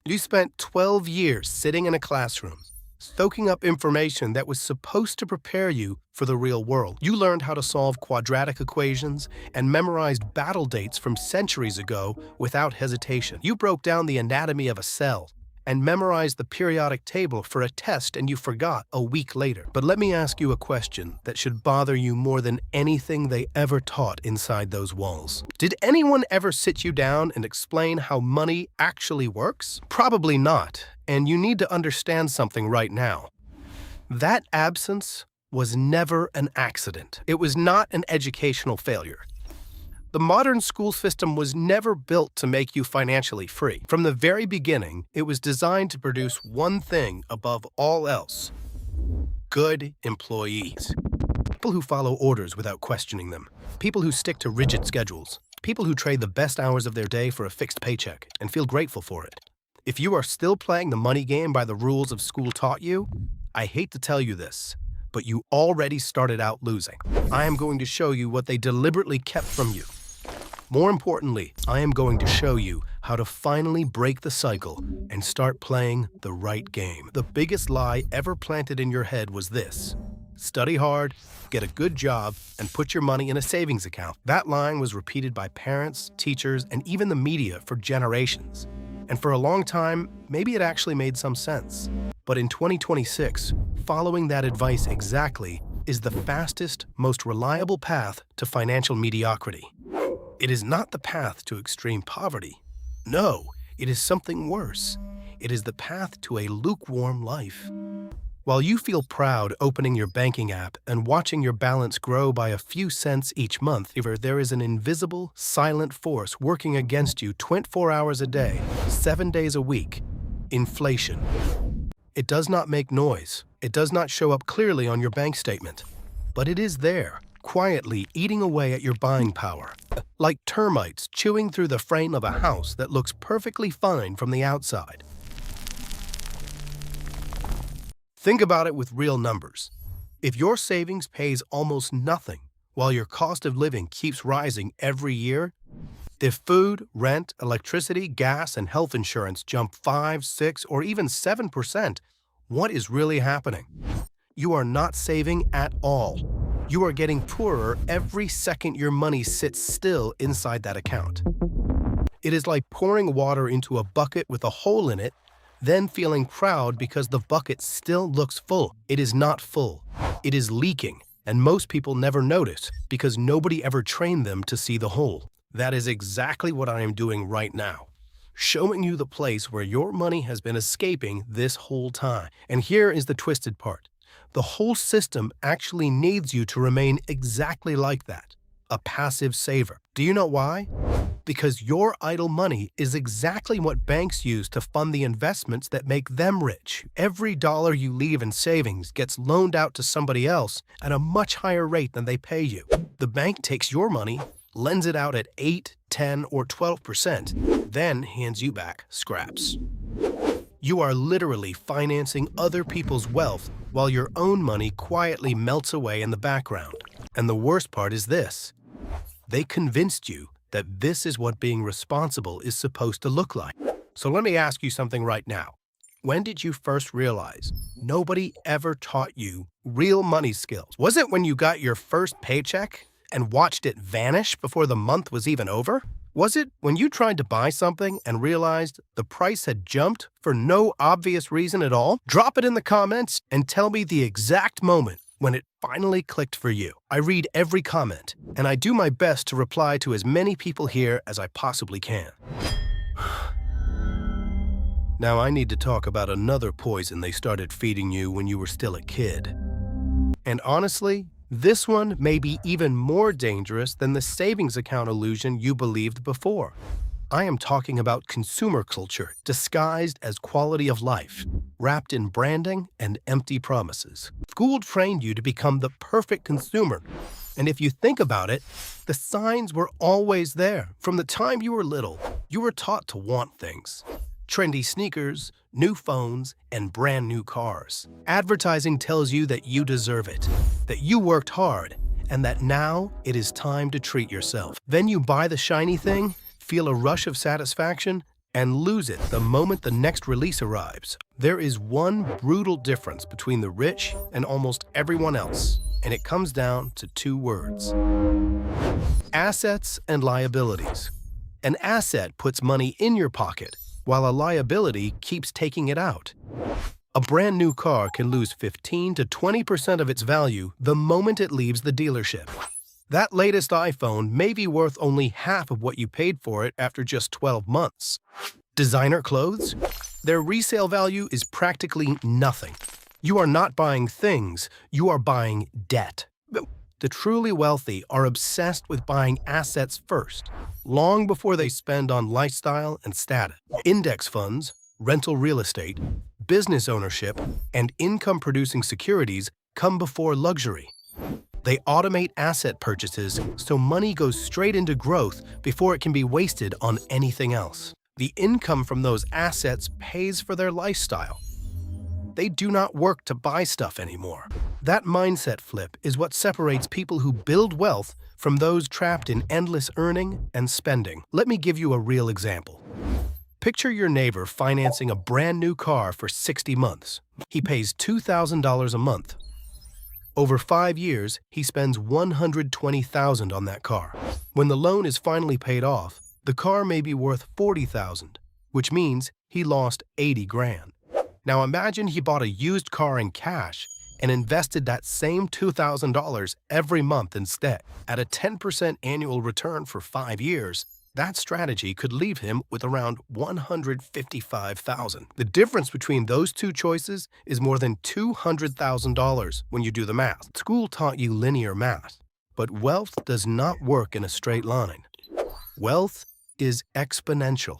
You spent 12 years sitting in a classroom, soaking up information that was supposed to prepare you for the real world. You learned how to solve quadratic equations and memorized battle dates from centuries ago without hesitation. You broke down the anatomy of a cell and memorized the periodic table for a test and you forgot a week later. But let me ask you a question that should bother you more than anything they ever taught inside those walls. Did anyone ever sit you down and explain how money actually works? Probably not, and you need to understand something right now. That absence was never an accident. It was not an educational failure. The modern school system was never built to make you financially free. From the very beginning, it was designed to produce one thing above all else: good employees. People who follow orders without questioning them. People who stick to rigid schedules. People who trade the best hours of their day for a fixed paycheck and feel grateful for it. If you are still playing the money game by the rules of school taught you, I hate to tell you this, but you already started out losing. I am going to show you what they deliberately kept from you. More importantly, I am going to show you how to finally break the cycle and start playing the right game. The biggest lie ever planted in your head was this: study hard, get a good job, and put your money in a savings account. That line was repeated by parents, teachers, and even the media for generations. And for a long time, maybe it actually made some sense. But in 2026, following that advice exactly is the fastest, most reliable path to financial mediocrity. It is not the path to extreme poverty. No, it is something worse. It is the path to a lukewarm life. While you feel proud opening your banking app and watching your balance grow by a few cents each month, there is an invisible, silent force working against you 24 hours a day, 7 days a week: inflation. It does not make noise. It does not show up clearly on your bank statement. But it is there, quietly eating away at your buying power, like termites chewing through the frame of a house that looks perfectly fine from the outside. Think about it with real numbers. If your savings pays almost nothing while your cost of living keeps rising every year, if food, rent, electricity, gas, and health insurance jump 5, 6, or even 7%, what is really happening? You are not saving at all. You are getting poorer every second your money sits still inside that account. It is like pouring water into a bucket with a hole in it, then feeling proud because the bucket still looks full. It is not full. It is leaking, and most people never notice because nobody ever trained them to see the hole. That is exactly what I am doing right now, showing you the place where your money has been escaping this whole time. And here is the twisted part. The whole system actually needs you to remain exactly like that, a passive saver. Do you know why? Because your idle money is exactly what banks use to fund the investments that make them rich. Every dollar you leave in savings gets loaned out to somebody else at a much higher rate than they pay you. The bank takes your money, lends it out at 8, 10, or 12%, then hands you back scraps. You are literally financing other people's wealth while your own money quietly melts away in the background. And the worst part is this: they convinced you that this is what being responsible is supposed to look like. So let me ask you something right now. When did you first realize nobody ever taught you real money skills? Was it when you got your first paycheck and watched it vanish before the month was even over? Was it when you tried to buy something and realized the price had jumped for no obvious reason at all? Drop it in the comments and tell me the exact moment when it finally clicked for you. I read every comment, and I do my best to reply to as many people here as I possibly can. Now I need to talk about another poison they started feeding you when you were still a kid. And honestly, this one may be even more dangerous than the savings account illusion you believed before. I am talking about consumer culture disguised as quality of life, wrapped in branding and empty promises. School trained you to become the perfect consumer. And if you think about it, the signs were always there. From the time you were little, you were taught to want things: trendy sneakers, new phones, and brand new cars. Advertising tells you that you deserve it, that you worked hard, and that now it is time to treat yourself. Then you buy the shiny thing, feel a rush of satisfaction, and lose it the moment the next release arrives. There is one brutal difference between the rich and almost everyone else, and it comes down to two words: assets and liabilities. An asset puts money in your pocket, while a liability keeps taking it out. A brand new car can lose 15 to 20% of its value the moment it leaves the dealership. That latest iPhone may be worth only half of what you paid for it after just 12 months. Designer clothes? Their resale value is practically nothing. You are not buying things, you are buying debt. The truly wealthy are obsessed with buying assets first, long before they spend on lifestyle and status. Index funds, rental real estate, business ownership, and income-producing securities come before luxury. They automate asset purchases so money goes straight into growth before it can be wasted on anything else. The income from those assets pays for their lifestyle. They do not work to buy stuff anymore. That mindset flip is what separates people who build wealth from those trapped in endless earning and spending. Let me give you a real example. Picture your neighbor financing a brand new car for 60 months. He pays $2,000 a month. Over 5 years, he spends $120,000 on that car. When the loan is finally paid off, the car may be worth $40,000, which means he lost 80 grand. Now imagine he bought a used car in cash and invested that same $2,000 every month instead. At a 10% annual return for 5 years, that strategy could leave him with around $155,000. The difference between those two choices is more than $200,000 when you do the math. School taught you linear math, but wealth does not work in a straight line. Wealth is exponential.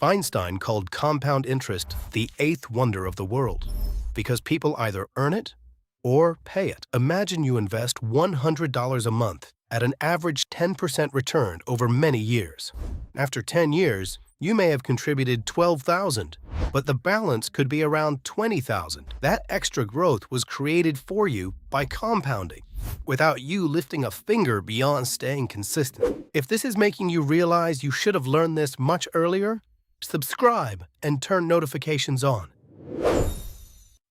Einstein called compound interest the eighth wonder of the world, because people either earn it or pay it. Imagine you invest $100 a month at an average 10% return over many years. After 10 years, you may have contributed $12,000, but the balance could be around $20,000. That extra growth was created for you by compounding, without you lifting a finger beyond staying consistent. If this is making you realize you should have learned this much earlier, subscribe and turn notifications on.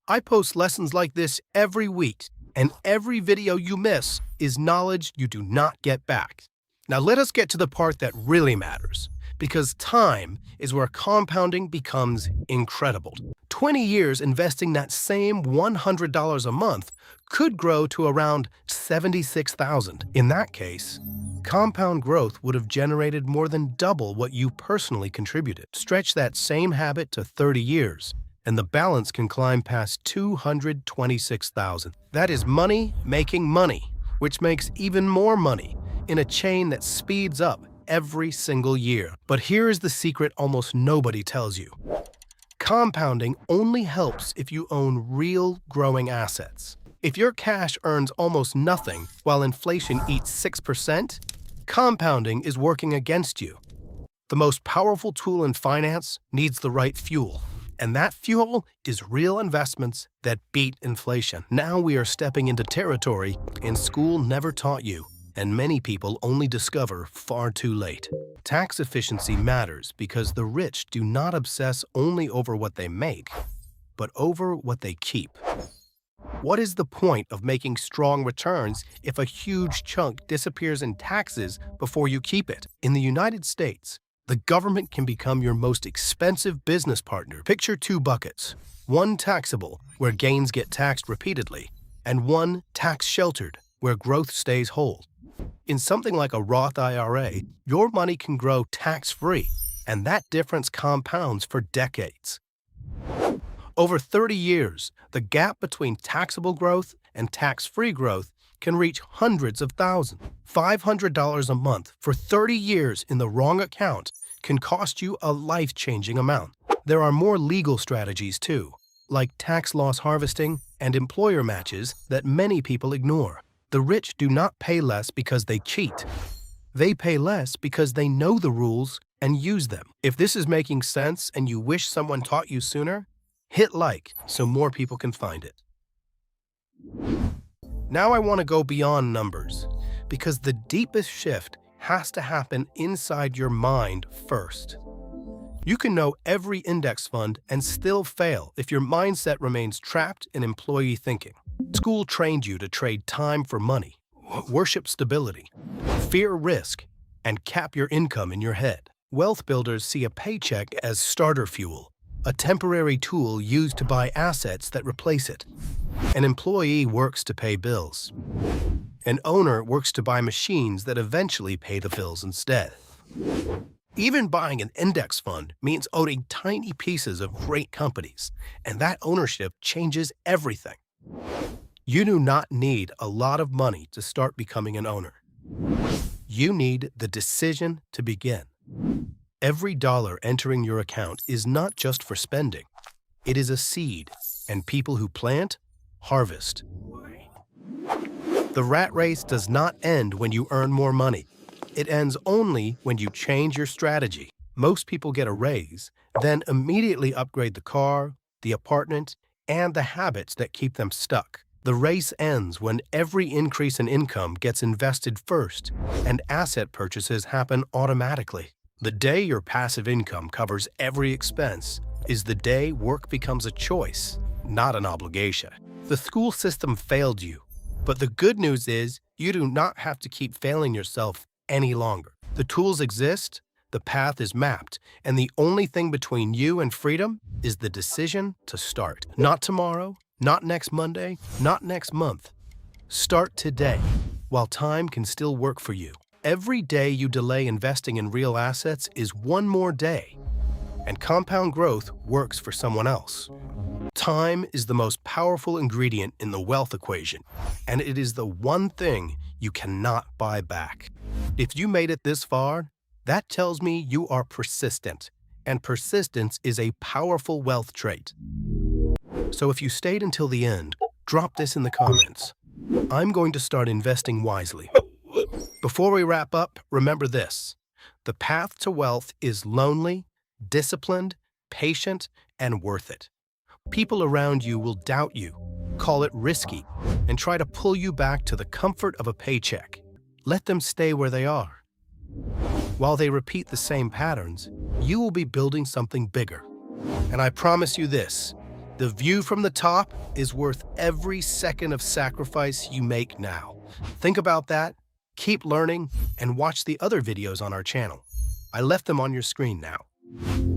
I post lessons like this every week, and every video you miss is knowledge you do not get back. Now let us get to the part that really matters, because time is where compounding becomes incredible. 20 years investing that same $100 a month could grow to around $76,000. In that case, compound growth would have generated more than double what you personally contributed. Stretch that same habit to 30 years, and the balance can climb past $226,000. That is money making money, which makes even more money in a chain that speeds up every single year. But here is the secret almost nobody tells you. Compounding only helps if you own real growing assets. If your cash earns almost nothing while inflation eats 6%, compounding is working against you. The most powerful tool in finance needs the right fuel. And that fuel is real investments that beat inflation. Now we are stepping into territory in school never taught you, and many people only discover far too late. Tax efficiency matters because the rich do not obsess only over what they make, but over what they keep. What is the point of making strong returns if a huge chunk disappears in taxes before you keep it? In the United States, the government can become your most expensive business partner. Picture two buckets, one taxable, where gains get taxed repeatedly, and one tax-sheltered, where growth stays whole. In something like a Roth IRA, your money can grow tax-free, and that difference compounds for decades. Over 30 years, the gap between taxable growth and tax-free growth can reach hundreds of thousands. $500 a month for 30 years in the wrong account can cost you a life-changing amount. There are more legal strategies too, like tax loss harvesting and employer matches that many people ignore. The rich do not pay less because they cheat. They pay less because they know the rules and use them. If this is making sense and you wish someone taught you sooner, hit like so more people can find it. Now I want to go beyond numbers, because the deepest shift has to happen inside your mind first. You can know every index fund and still fail if your mindset remains trapped in employee thinking. School trained you to trade time for money, worship stability, fear risk, and cap your income in your head. Wealth builders see a paycheck as starter fuel, a temporary tool used to buy assets that replace it. An employee works to pay bills. An owner works to buy machines that eventually pay the bills instead. Even buying an index fund means owning tiny pieces of great companies, and that ownership changes everything. You do not need a lot of money to start becoming an owner. You need the decision to begin. Every dollar entering your account is not just for spending. It is a seed, and people who plant, harvest. The rat race does not end when you earn more money. It ends only when you change your strategy. Most people get a raise, then immediately upgrade the car, the apartment, and the habits that keep them stuck. The race ends when every increase in income gets invested first, and asset purchases happen automatically. The day your passive income covers every expense is the day work becomes a choice, not an obligation. The school system failed you, but the good news is you do not have to keep failing yourself any longer. The tools exist, the path is mapped, and the only thing between you and freedom is the decision to start. Not tomorrow, not next Monday, not next month. Start today, while time can still work for you. Every day you delay investing in real assets is one more day, and compound growth works for someone else. Time is the most powerful ingredient in the wealth equation, and it is the one thing you cannot buy back. If you made it this far, that tells me you are persistent, and persistence is a powerful wealth trait. So if you stayed until the end, drop this in the comments. I'm going to start investing wisely. Before we wrap up, remember this. The path to wealth is lonely, disciplined, patient, and worth it. People around you will doubt you, call it risky, and try to pull you back to the comfort of a paycheck. Let them stay where they are. While they repeat the same patterns, you will be building something bigger. And I promise you this, the view from the top is worth every second of sacrifice you make now. Think about that, keep learning, and watch the other videos on our channel. I left them on your screen now.